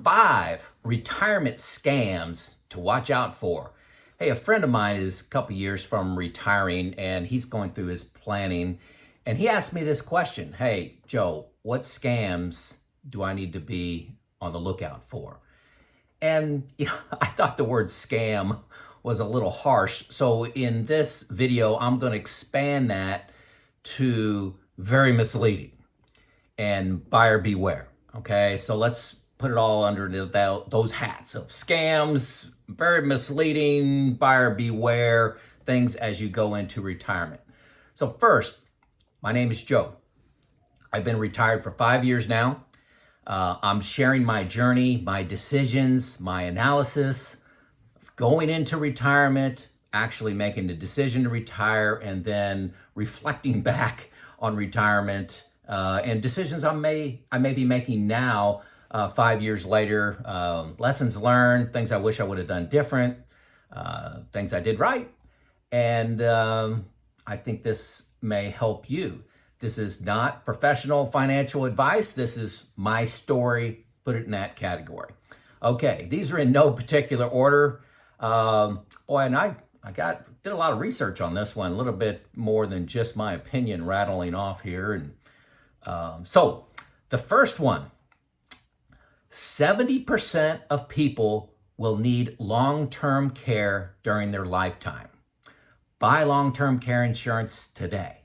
5 retirement scams to watch out for. Hey, a friend of mine is a couple years from retiring and he's going through his planning and he asked me this question. Hey, Joe, what scams do I need to be on the lookout for? And I thought the word scam was a little harsh. So in this video, I'm going to expand that to very misleading and buyer beware. Okay, so let's put it all under those hats of scams, very misleading, buyer beware, things as you go into retirement. So first, my name is Joe. I've been retired for 5 years now. I'm sharing my journey, my decisions, my analysis, going into retirement, actually making the decision to retire, and then reflecting back on retirement and decisions I may be making now, 5 years later, lessons learned, things I wish I would have done different, things I did right, and I think this may help you. This is not professional financial advice. This is my story. Put it in that category. Okay, these are in no particular order. And I did a lot of research on this one, a little bit more than just my opinion rattling off here. And so the first one, 70% of people will need long-term care during their lifetime. Buy long-term care insurance today.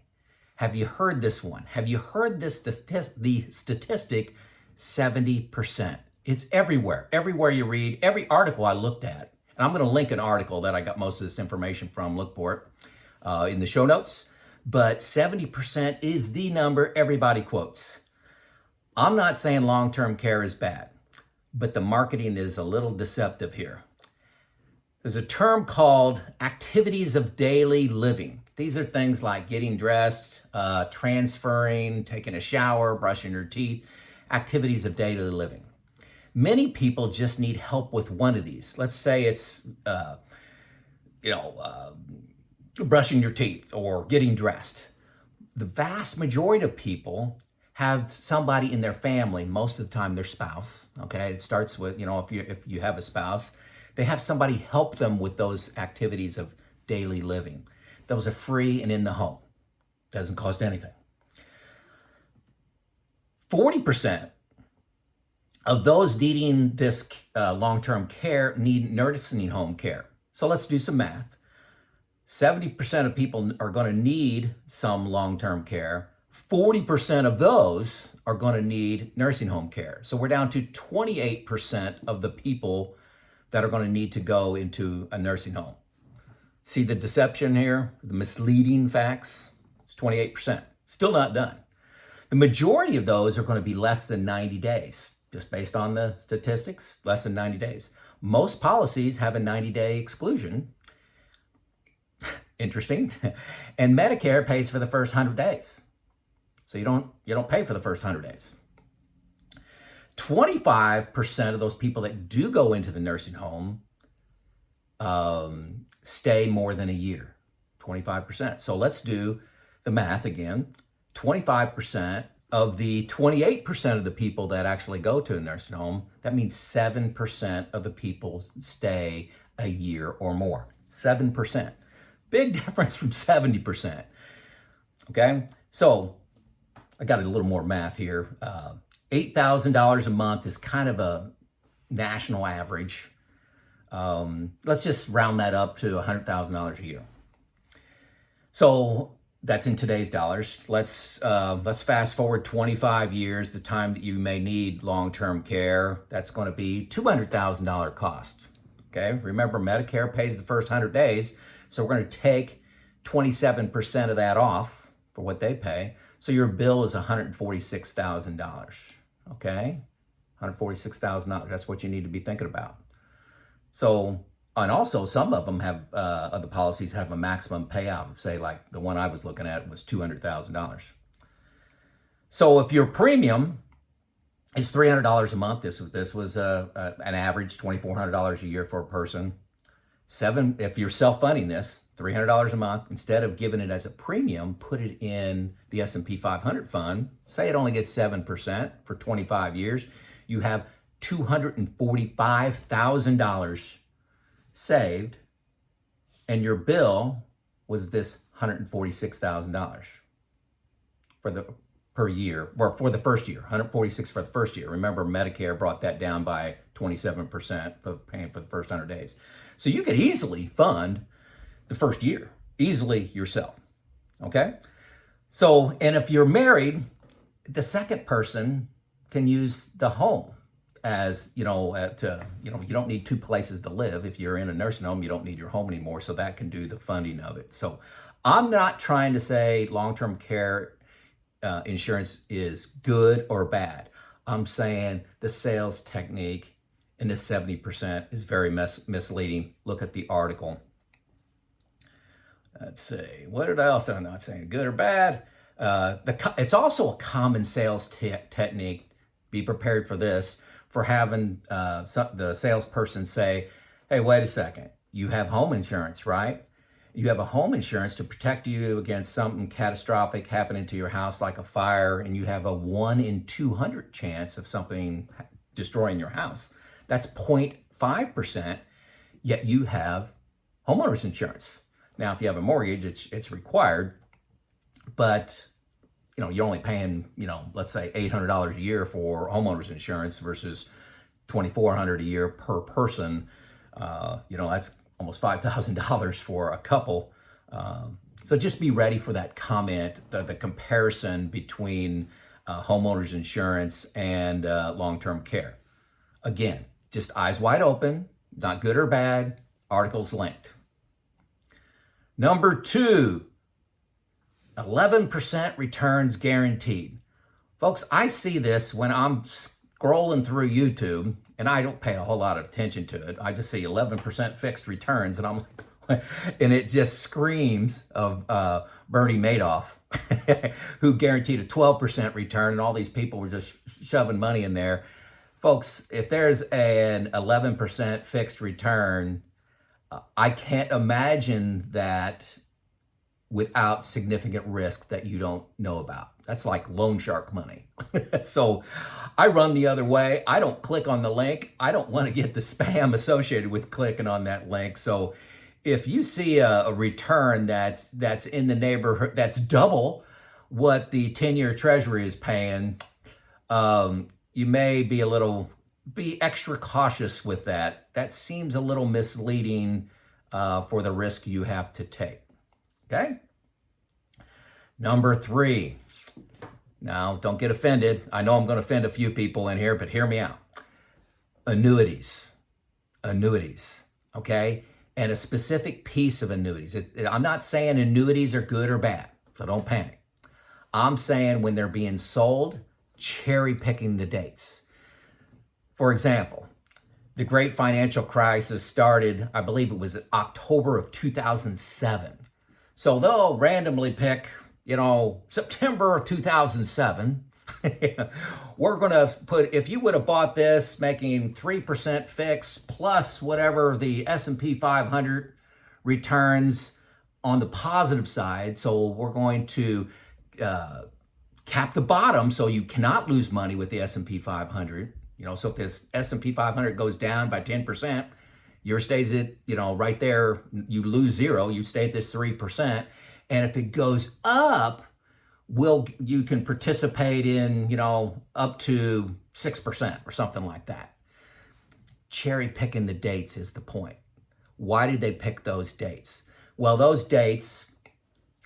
Have you heard this one? Have you heard this the statistic 70%? It's everywhere. Everywhere you read, every article I looked at, and I'm going to link an article that I got most of this information from, look for it in the show notes, but 70% is the number everybody quotes. I'm not saying long-term care is bad, but the marketing is a little deceptive here. There's a term called activities of daily living. These are things like getting dressed, transferring, taking a shower, brushing your teeth, activities of daily living. Many people just need help with one of these. Let's say it's, brushing your teeth or getting dressed. The vast majority of people have somebody in their family, most of the time their spouse, okay? It starts with, if you have a spouse, they have somebody help them with those activities of daily living. Those are free and in the home. Doesn't cost anything. 40% of those needing this long-term care need nursing home care. So let's do some math. 70% of people are going to need some long-term care. 40% of those are going to need nursing home care. So we're down to 28% of the people that are going to need to go into a nursing home. See the deception here, the misleading facts? It's 28%. Still not done. The majority of those are going to be less than 90 days, just based on the statistics, less than 90 days. Most policies have a 90-day exclusion. Interesting. And Medicare pays for the first 100 days. So you don't pay for the first 100 days. 25% of those people that do go into the nursing home stay more than a year, 25%. So let's do the math again. 25% of the 28% of the people that actually go to a nursing home, that means 7% of the people stay a year or more. 7%. Big difference from 70%. Okay, so I got a little more math here. $8,000 a month is kind of a national average. Let's just round that up to $100,000 a year. So that's in today's dollars. Let's fast forward 25 years, the time that you may need long-term care. That's going to be $200,000 cost. Okay, remember Medicare pays the first 100 days, so we're going to take 27% of that off for what they pay. So your bill is $146,000. Okay, $146,000. That's what you need to be thinking about. So, and also some of them have, other policies have a maximum payout of, say, like the one I was looking at was $200,000. So if your premium is $300 a month, this was an average $2,400 a year for a person. If you're self-funding this, $300 a month, instead of giving it as a premium, put it in the S&P 500 fund. Say it only gets 7% for 25 years. You have $245,000 saved, and your bill was this $146,000 for the per year, or for the first year, 146 for the first year. Remember, Medicare brought that down by 27% for paying for the first 100 days. So you could easily fund the first year, easily yourself. Okay? So, and if you're married, the second person can use the home as, you don't need two places to live. If you're in a nursing home, you don't need your home anymore. So that can do the funding of it. So I'm not trying to say long-term care insurance is good or bad. I'm saying the sales technique in the 70% is very misleading. Look at the article. Let's see. What did I also? I'm not saying good or bad. It's also a common sales technique. Be prepared for this. For having the salesperson say, "Hey, wait a second. You have home insurance, right? You have a home insurance to protect you against something catastrophic happening to your house, like a fire, and you have a 1 in 200 chance of something destroying your house. That's 0.5%. Yet you have homeowners insurance." Now, if you have a mortgage, it's required, but you're only paying, let's say $800 a year for homeowners insurance versus $2,400 a year per person. That's almost $5,000 for a couple. So just be ready for that comment, the comparison between homeowners insurance and long-term care. Again, just eyes wide open, not good or bad, articles linked. Number 2, 11% returns guaranteed. Folks, I see this when I'm scrolling through YouTube, and I don't pay a whole lot of attention to it. I just see 11% fixed returns, and I'm like, and it just screams of Bernie Madoff, who guaranteed a 12% return, and all these people were just shoving money in there. Folks, if there's an 11% fixed return, I can't imagine that without significant risk that you don't know about. That's like loan shark money. So I run the other way. I don't click on the link. I don't want to get the spam associated with clicking on that link. So if you see a return that's in the neighborhood, that's double what the 10-year treasury is paying, you may be extra cautious with that. That seems a little misleading for the risk you have to take. Okay? Number 3. Now, don't get offended. I know I'm going to offend a few people in here, but hear me out. Annuities. Okay? And a specific piece of annuities. I'm not saying annuities are good or bad, so don't panic. I'm saying when they're being sold, cherry picking the dates. For example, the great financial crisis started, I believe it was October of 2007. So they'll randomly pick, September of 2007. We're going to put, if you would have bought this making 3% fixed plus whatever the S&P 500 returns on the positive side. So we're going to cap the bottom so you cannot lose money with the S&P 500. So if this S&P 500 goes down by 10%, yours stays at, right there, you lose 0, you stay at this 3%. And if it goes up, you can participate in, up to 6% or something like that. Cherry picking the dates is the point. Why did they pick those dates? Well, those dates,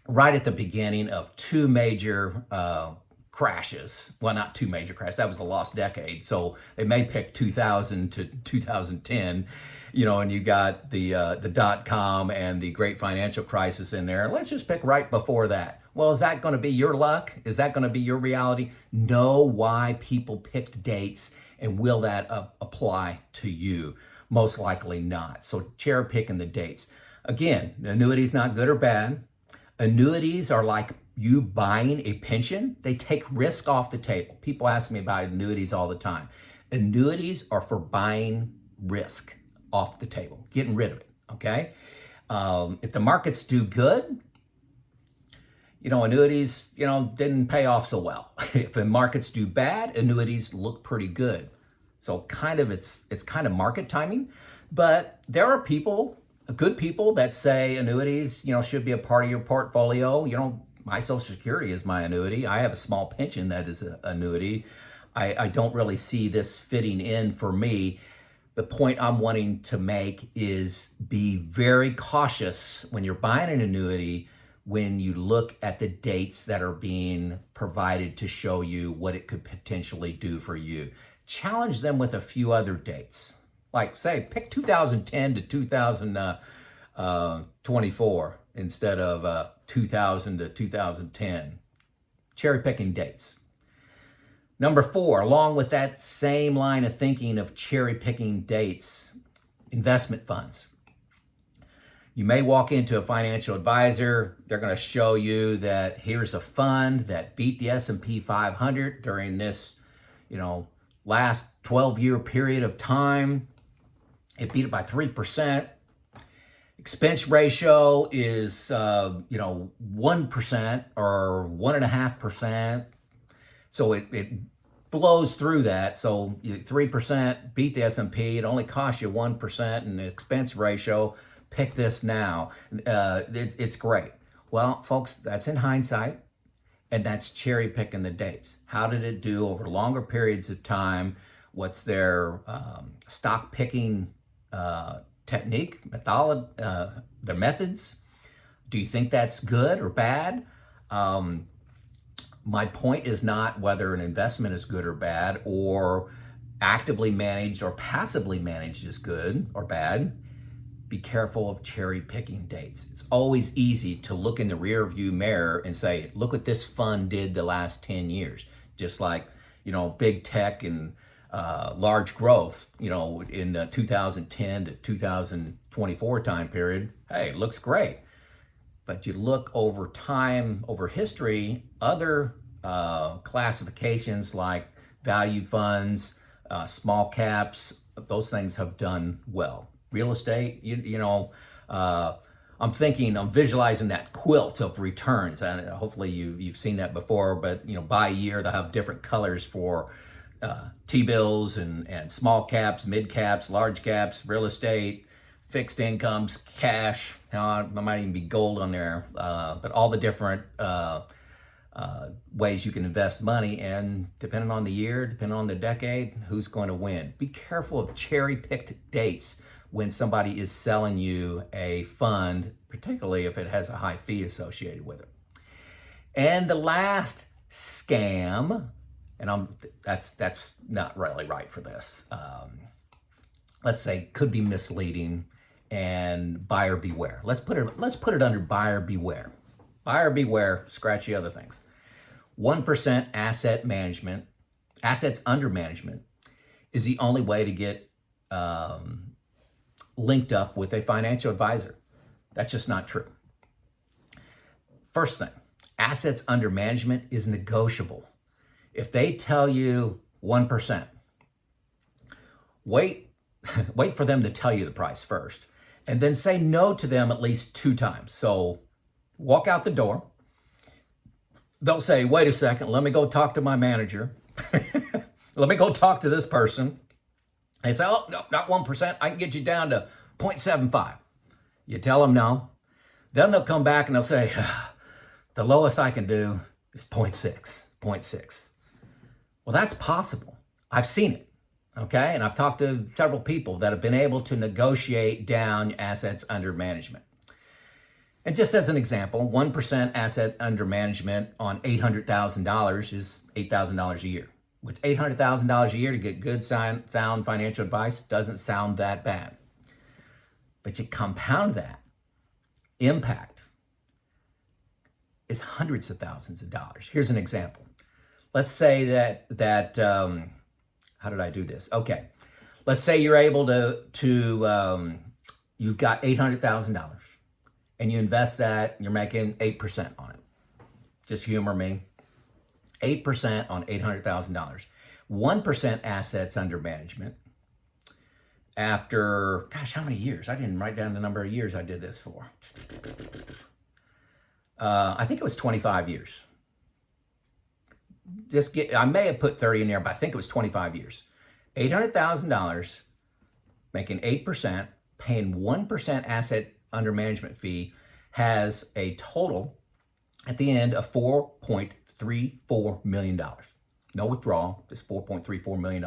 right at the beginning of 2 major crashes. Well, not 2 major crashes. That was the lost decade. So they may pick 2000 to 2010, and you got the dot-com and the great financial crisis in there. Let's just pick right before that. Well, is that going to be your luck? Is that going to be your reality? Know why people picked dates, and will that apply to you? Most likely not. So cherry picking the dates. Again, annuities not good or bad. Annuities are like you buying a pension. They take risk off the table. People ask me about annuities all the time. Annuities are for buying risk off the table, getting rid of it, okay? If the markets do good, annuities, didn't pay off so well. If the markets do bad, annuities look pretty good. So it's kind of market timing, but there are good people that say annuities, should be a part of your portfolio. My Social Security is my annuity. I have a small pension that is an annuity. I don't really see this fitting in for me. The point I'm wanting to make is be very cautious when you're buying an annuity when you look at the dates that are being provided to show you what it could potentially do for you. Challenge them with a few other dates. Like, say, pick 2010 to 2024 instead of 2000 to 2010. Cherry picking dates. Number 4, along with that same line of thinking of cherry picking dates, investment funds. You may walk into a financial advisor, they're going to show you that here's a fund that beat the S&P 500 during this, last 12-year period of time. It beat it by 3%. Expense ratio is, 1% or 1.5%. So it blows through that. So 3% beat the S&P. It only costs you 1% in the expense ratio. Pick this now. It's great. Well, folks, that's in hindsight, and that's cherry picking the dates. How did it do over longer periods of time? What's their stock picking technique, their methods? Do you think that's good or bad? My point is not whether an investment is good or bad, or actively managed or passively managed is good or bad. Be careful of cherry picking dates. It's always easy to look in the rear view mirror and say, look what this fund did the last 10 years. Just like, big tech and large growth, in the 2010 to 2024 time period. Hey, it looks great. But you look over time, over history, other classifications like value funds, small caps, those things have done well. Real estate, I'm visualizing that quilt of returns. And hopefully you've seen that before, but by year they'll have different colors for T-bills and small caps, mid caps, large caps, real estate, fixed incomes, cash. There might even be gold on there, but all the different ways you can invest money, and depending on the year, depending on the decade, who's going to win. Be careful of cherry-picked dates when somebody is selling you a fund, particularly if it has a high fee associated with it. And the last scam, and that's not really right for this. Let's say could be misleading and buyer beware. Let's put it under buyer beware. Buyer beware, scratch the other things. 1% assets under management is the only way to get linked up with a financial advisor. That's just not true. First thing, assets under management is negotiable. If they tell you 1%, wait for them to tell you the price first, and then say no to them at least 2 times. So walk out the door. They'll say, wait a second, let me go talk to my manager. Let me go talk to this person. They say, oh, no, not 1%. I can get you down to 0.75. You tell them no. Then they'll come back and they'll say, the lowest I can do is 0.6. Well, that's possible. I've seen it, okay? And I've talked to several people that have been able to negotiate down assets under management. And just as an example, 1% asset under management on $800,000 is $8,000 a year. With $800,000 a year to get good, sound financial advice doesn't sound that bad. But you compound that, impact is hundreds of thousands of dollars. Here's an example. Let's say that how did I do this? Okay, let's say you're able to you've got $800,000 and you invest that, you're making 8% on it. Just humor me. 8% on $800,000. 1% assets under management. After, gosh, how many years? I didn't write down the number of years I did this for. I think it was 25 years. I may have put 30 in there, but I think it was 25 years. $800,000, making 8%, paying 1% asset under management fee, has a total at the end of $4.34 million. No withdrawal, just $4.34 million.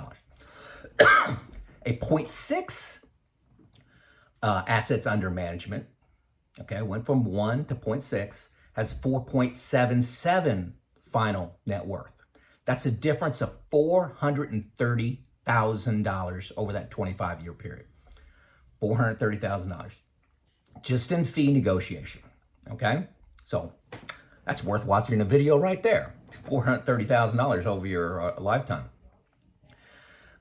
A .6 assets under management, okay, went from 1 to 0.6, has 4.77 final net worth. That's a difference of $430,000 over that 25-year period. $430,000 just in fee negotiation, okay? So that's worth watching a video right there. $430,000 over your lifetime.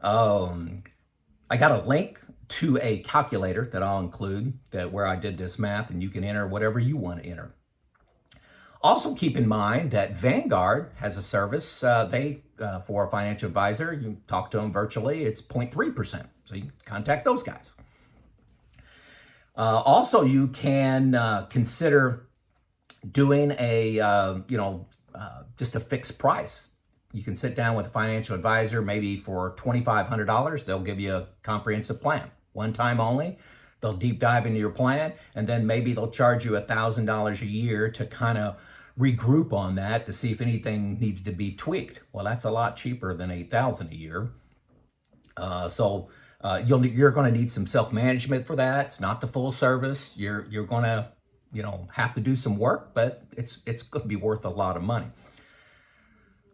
I got a link to a calculator that I'll include where I did this math, and you can enter whatever you want to enter. Also keep in mind that Vanguard has a service. For a financial advisor, you talk to them virtually, it's 0.3%. So you can contact those guys. Also, you can consider doing just a fixed price. You can sit down with a financial advisor, maybe for $2,500. They'll give you a comprehensive plan, one time only. They'll deep dive into your plan, and then maybe they'll charge you $1,000 a year to kind of regroup on that to see if anything needs to be tweaked. Well, that's a lot cheaper than $8,000 a year. You're going to need some self-management for that. It's not the full service. You're going to, have to do some work, but it's going to be worth a lot of money.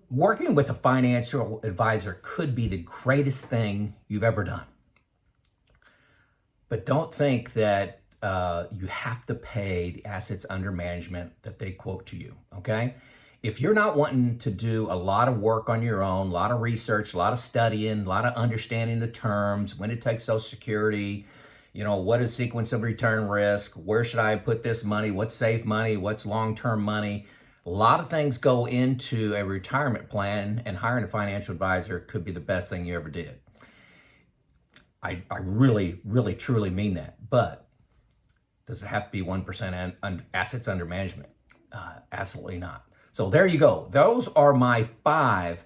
Working with a financial advisor could be the greatest thing you've ever done. But don't think that you have to pay the assets under management that they quote to you, okay? If you're not wanting to do a lot of work on your own, a lot of research, a lot of studying, a lot of understanding the terms, when to take Social Security, what is sequence of return risk, where should I put this money, what's safe money, what's long-term money. A lot of things go into a retirement plan, and hiring a financial advisor could be the best thing you ever did. I really, really, truly mean that. But does it have to be 1% assets under management? Absolutely not. So there you go. Those are my 5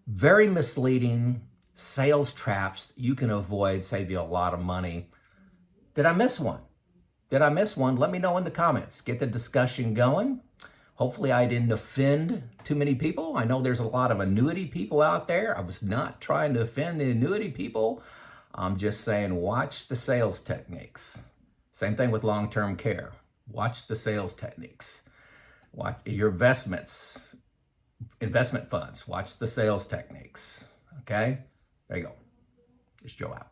very misleading sales traps you can avoid, save you a lot of money. Did I miss one? Let me know in the comments. Get the discussion going. Hopefully I didn't offend too many people. I know there's a lot of annuity people out there. I was not trying to offend the annuity people. I'm just saying, watch the sales techniques. Same thing with long-term care. Watch the sales techniques. Watch your investment funds. Watch the sales techniques. Okay? There you go. It's Joe out.